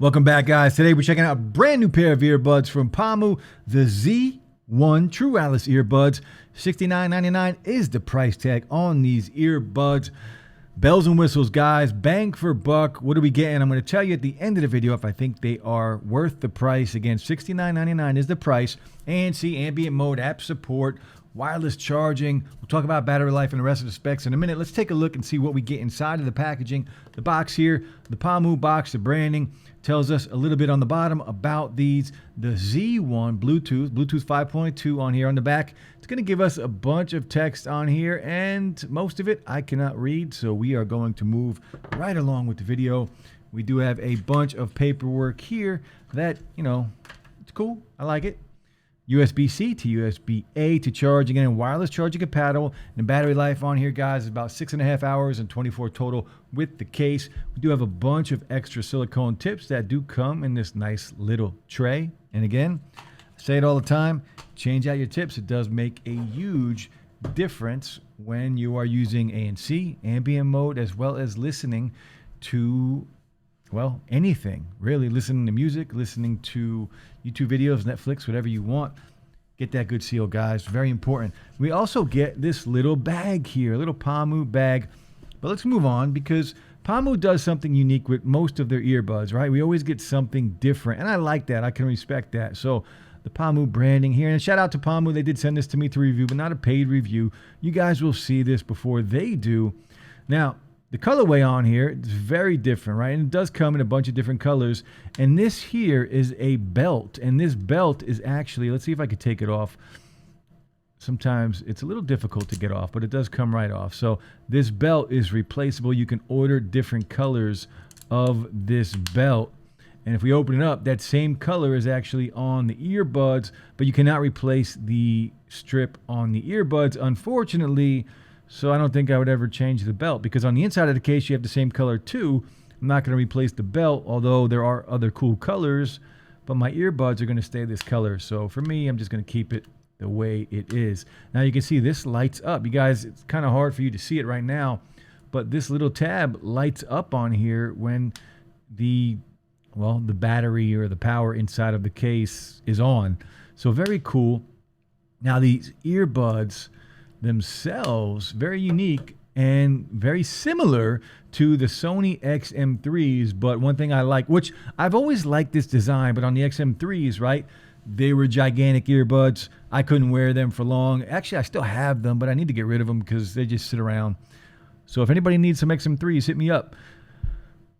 Welcome back, guys. Today we're checking out a brand new pair of earbuds from Pamu, the Z1 TWS earbuds. $69.99 is the price tag on these earbuds. Bells and whistles, guys. Bang for buck. What are we getting? I'm going to tell you at the end of the video if I think they are worth the price. Again, $69.99 is the price. Anc Ambient Mode, app support, wireless charging. We'll talk about battery life and the rest of the specs in a minute. Let's take a look and see what we get inside of the packaging. The box here, the Pamu box, the branding, tells us a little bit on the bottom about these. The Z1 Bluetooth 5.2 on here on the back. It's going to give us a bunch of text on here, and most of it I cannot read, so we are going to move right along with the video. We do have a bunch of paperwork here that, it's cool. I like it. USB-C to USB-A to charge. Again, wireless charging compatible. And battery life on here, guys, is about 6.5 hours and 24 total with the case. We do have a bunch of extra silicone tips that do come in this nice little tray. And again, I say it all the time, change out your tips. It does make a huge difference when you are using ANC, ambient mode, as well as listening to, well, anything, really. Listening to music, listening to YouTube videos, Netflix, whatever you want. Get that good seal, guys. Very important. We also get this little bag here, a little Pamu bag. But let's move on because Pamu does something unique with most of their earbuds, right? We always get something different, and I like that. I can respect that. So the Pamu branding here, and shout out to Pamu. They did send this to me to review, but not a paid review. You guys will see this before they do. Now, the colorway on here is very different, right? And it does come in a bunch of different colors. And this here is a belt. And this belt is actually, let's see if I could take it off. Sometimes it's a little difficult to get off, but it does come right off. So this belt is replaceable. You can order different colors of this belt. And if we open it up, that same color is actually on the earbuds, but you cannot replace the strip on the earbuds, unfortunately. So I don't think I would ever change the belt because on the inside of the case, you have the same color too. I'm not going to replace the belt, although there are other cool colors, but my earbuds are going to stay this color. So for me, I'm just going to keep it the way it is. Now you can see this lights up. You guys, it's kind of hard for you to see it right now, but this little tab lights up on here when the battery or the power inside of the case is on. So very cool. Now these earbuds themselves, very unique and very similar to the Sony XM3s, but one thing I like, which I've always liked this design, but on the XM3s, right, they were gigantic earbuds. I couldn't wear them for long. Actually, I still have them, but I need to get rid of them because they just sit around. So if anybody needs some XM3s, hit me up.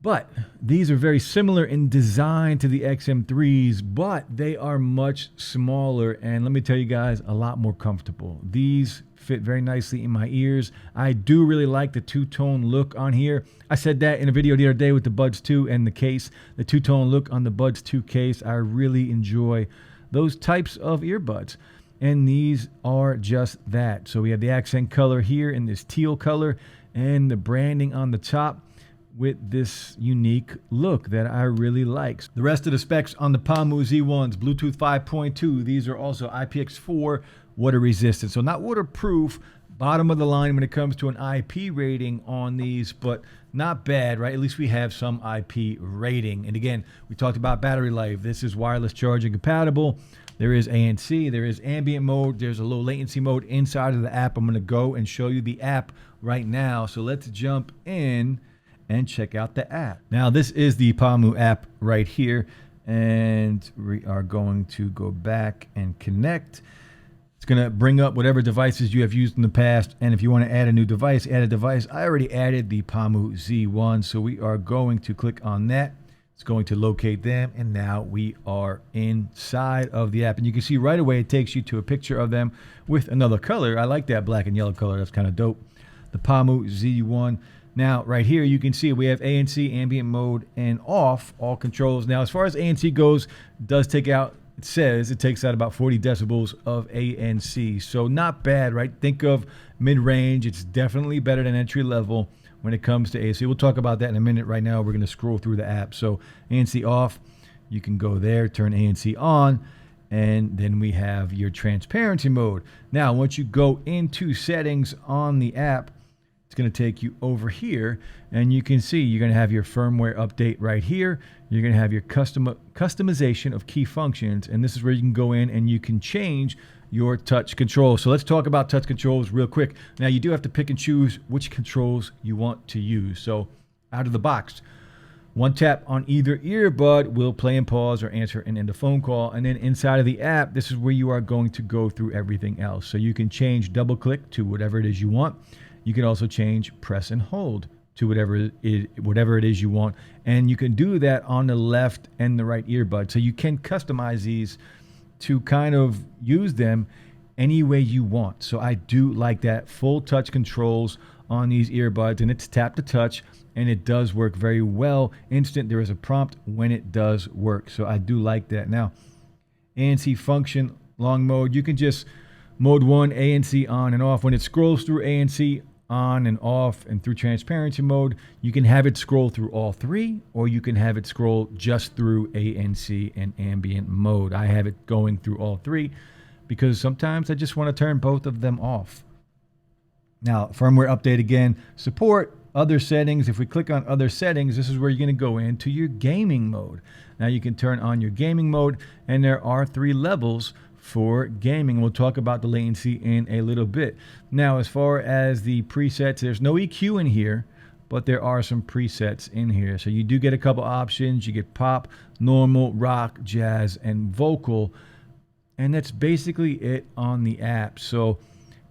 But these are very similar in design to the XM3s, but they are much smaller, and let me tell you guys, a lot more comfortable. These fit very nicely in my ears. I do really like the two-tone look on here. I said that in a video the other day with the Buds 2 and the case. The two-tone look on the Buds 2 case, I really enjoy those types of earbuds. And these are just that. So we have the accent color here in this teal color and the branding on the top with this unique look that I really like. The rest of the specs on the Pamu Z1s, Bluetooth 5.2, these are also IPX4 water resistant. So not waterproof, bottom of the line when it comes to an IP rating on these, but not bad, right? At least we have some IP rating. And again, we talked about battery life. This is wireless charging compatible. There is ANC, there is ambient mode, there's a low latency mode inside of the app. I'm gonna go and show you the app right now. So let's jump in and check out the app. Now this is the Pamu app right here, and we are going to go back and connect. It's gonna bring up whatever devices you have used in the past, and if you want to add a new device, add a device. I already added the Pamu Z1, so we are going to click on that. It's going to locate them, and now we are inside of the app. And you can see right away it takes you to a picture of them with another color. I like that black and yellow color. That's kind of dope. The Pamu Z1. Now, right here, you can see we have ANC, ambient mode, and off, all controls. Now, as far as ANC goes, it does take out, it says it takes out about 40 decibels of ANC. So not bad, right? Think of mid-range. It's definitely better than entry level when it comes to ANC. We'll talk about that in a minute. Right now, we're going to scroll through the app. So ANC off, you can go there, turn ANC on, and then we have your transparency mode. Now, once you go into settings on the app, it's going to take you over here, and you can see you're going to have your firmware update right here. You're going to have your customization of key functions, and this is where you can go in and you can change your touch controls. So let's talk about touch controls real quick. Now, you do have to pick and choose which controls you want to use. So out of the box, one tap on either earbud will play and pause or answer and end a phone call. And then inside of the app, this is where you are going to go through everything else. So you can change double click to whatever it is you want. You can also change press and hold to whatever it is you want. And you can do that on the left and the right earbud. So you can customize these to kind of use them any way you want. So I do like that. Full touch controls on these earbuds, and it's tap to touch, and it does work very well. Instant, there is a prompt when it does work. So I do like that. Now, ANC function, long mode, you can just mode 1, ANC on and off. When it scrolls through ANC on and off and through transparency mode, you can have it scroll through all three, or you can have it scroll just through ANC and ambient mode. I have it going through all three because sometimes I just want to turn both of them off. Now, firmware update again, support other settings. If we click on other settings, this is where you're going to go into your gaming mode. Now you can turn on your gaming mode, and there are 3 levels for gaming. We'll talk about the latency in a little bit. Now, as far as the presets, there's no EQ in here, but there are some presets in here. So you do get a couple options. You get pop, normal, rock, jazz, and vocal. And that's basically it on the app. So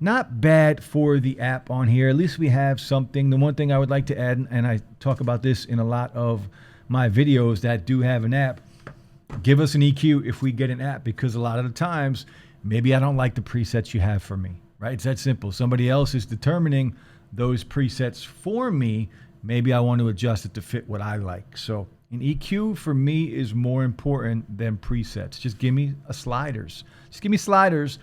not bad for the app on here. At least we have something. The one thing I would like to add, and I talk about this in a lot of my videos that do have an app, give us an EQ if we get an app, because a lot of the times, maybe I don't like the presets you have for me, right? It's that simple. Somebody else is determining those presets for me. Maybe I want to adjust it to fit what I like. So an EQ for me is more important than presets. Just give me sliders. Just give me sliders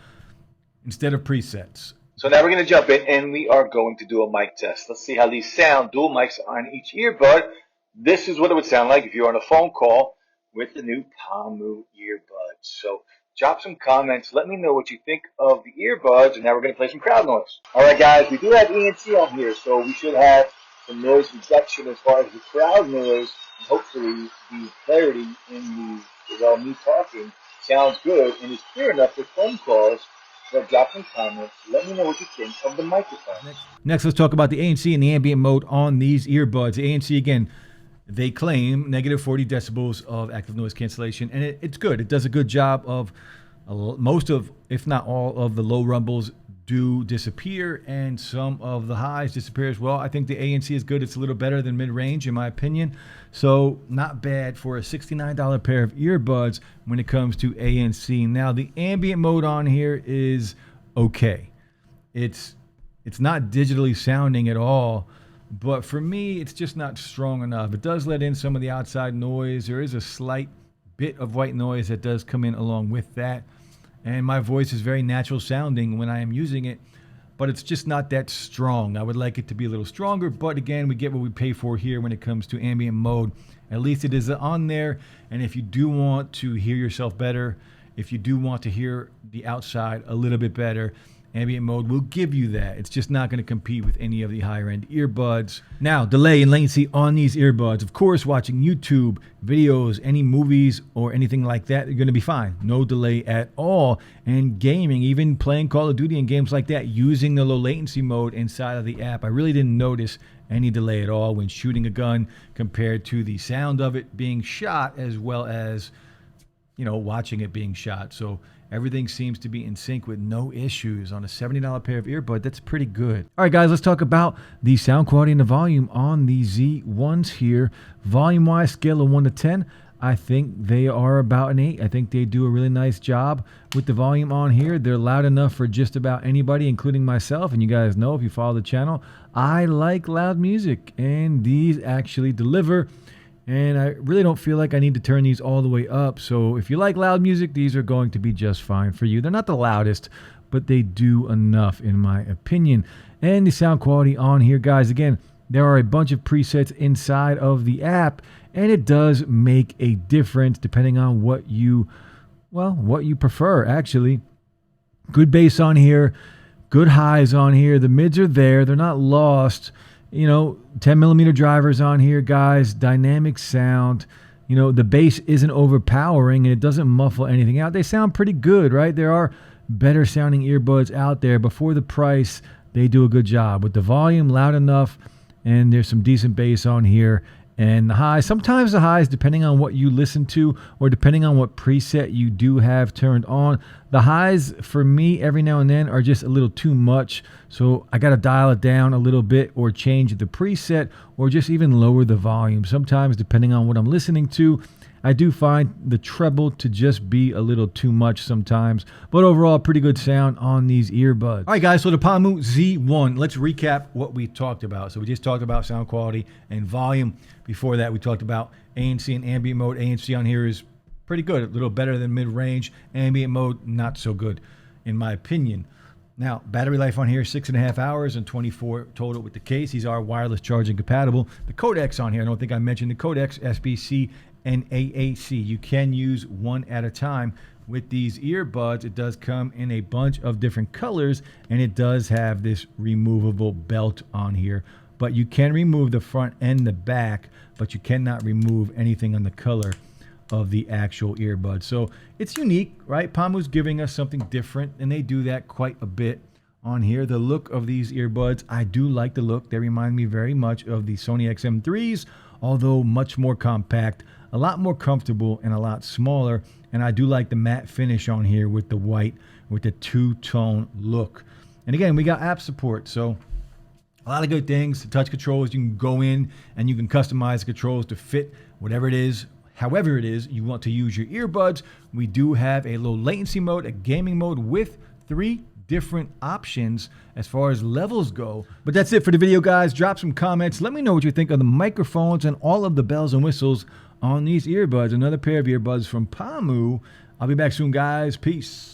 instead of presets. So now we're going to jump in and we are going to do a mic test. Let's see how these sound. Dual mics on each earbud. This is what it would sound like if you're on a phone call with the new Pamu earbuds. So drop some comments. Let me know what you think of the earbuds. And now we're going to play some crowd noise. All right, guys, we do have ANC on here, so we should have some noise reduction as far as the crowd noise. And hopefully the clarity in me talking sounds good and is clear enough for phone calls. So drop some comments. Let me know what you think of the microphone. Next, let's talk about the ANC and the ambient mode on these earbuds. The ANC, again, they claim negative 40 decibels of active noise cancellation, and it's good. It does a good job of most of, if not all of the low rumbles do disappear, and some of the highs disappear as well. I think the ANC is good. It's a little better than mid-range in my opinion. So not bad for a $69 pair of earbuds when it comes to ANC. Now the ambient mode on here is okay. It's not digitally sounding at all, but for me, it's just not strong enough. It does let in some of the outside noise. There is a slight bit of white noise that does come in along with that. And my voice is very natural sounding when I am using it, but it's just not that strong. I would like it to be a little stronger, but again, we get what we pay for here when it comes to ambient mode. At least it is on there. And if you do want to hear yourself better, if you do want to hear the outside a little bit better, ambient mode will give you that. It's just not going to compete with any of the higher end earbuds. Now, delay and latency on these earbuds. Of course, watching YouTube videos, any movies or anything like that, you're going to be fine. No delay at all. And gaming, even playing Call of Duty and games like that, using the low latency mode inside of the app, I really didn't notice any delay at all when shooting a gun compared to the sound of it being shot, as well as, watching it being shot. So everything seems to be in sync with no issues on a $70 pair of earbuds. That's pretty good. All right, guys, let's talk about the sound quality and the volume on the Z1s here. Volume-wise, scale of 1 to 10, I think they are about an 8. I think they do a really nice job with the volume on here. They're loud enough for just about anybody, including myself. And you guys know, if you follow the channel, I like loud music, and these actually deliver. And I really don't feel like I need to turn these all the way up. So if you like loud music, these are going to be just fine for you. They're not the loudest, but they do enough in my opinion. And the sound quality on here, guys, again, there are a bunch of presets inside of the app, and it does make a difference depending on what you prefer, actually. Good bass on here. Good highs on here. The mids are there. They're not lost. You know, 10 millimeter drivers on here, guys. Dynamic sound. You know, the bass isn't overpowering and it doesn't muffle anything out. They sound pretty good, right? There are better sounding earbuds out there, but for the price, they do a good job. With the volume loud enough, and there's some decent bass on here. And the highs, sometimes the highs, depending on what you listen to or depending on what preset you do have turned on, the highs for me every now and then are just a little too much. So I got to dial it down a little bit or change the preset or just even lower the volume. Sometimes, depending on what I'm listening to, I do find the treble to just be a little too much sometimes, but overall pretty good sound on these earbuds. All right, guys, so the Pamu Z1, let's recap what we talked about. So we just talked about sound quality and volume. Before that, we talked about ANC and ambient mode. ANC on here is pretty good, a little better than mid-range. Ambient mode, not so good, in my opinion. Now, battery life on here, 6.5 hours and 24 total with the case. These are wireless charging compatible. The codecs on here, I don't think I mentioned the codecs, SBC and AAC. You can use one at a time with these earbuds. It does come in a bunch of different colors, and it does have this removable belt on here. But you can remove the front and the back, but you cannot remove anything on the color of the actual earbud. So it's unique, right? Pamu's giving us something different, and they do that quite a bit on here. The look of these earbuds, I do like the look. They remind me very much of the Sony XM3s, although much more compact, a lot more comfortable, and a lot smaller. And I do like the matte finish on here with the white, with the two-tone look. And again, we got app support, so a lot of good things. The touch controls, you can go in and you can customize the controls to fit whatever it is, however it is you want to use your earbuds. We do have a low latency mode, a gaming mode with 3 different options as far as levels go. But that's it for the video, guys. Drop some comments. Let me know what you think of the microphones and all of the bells and whistles on these earbuds. Another pair of earbuds from Pamu. I'll be back soon, guys. Peace.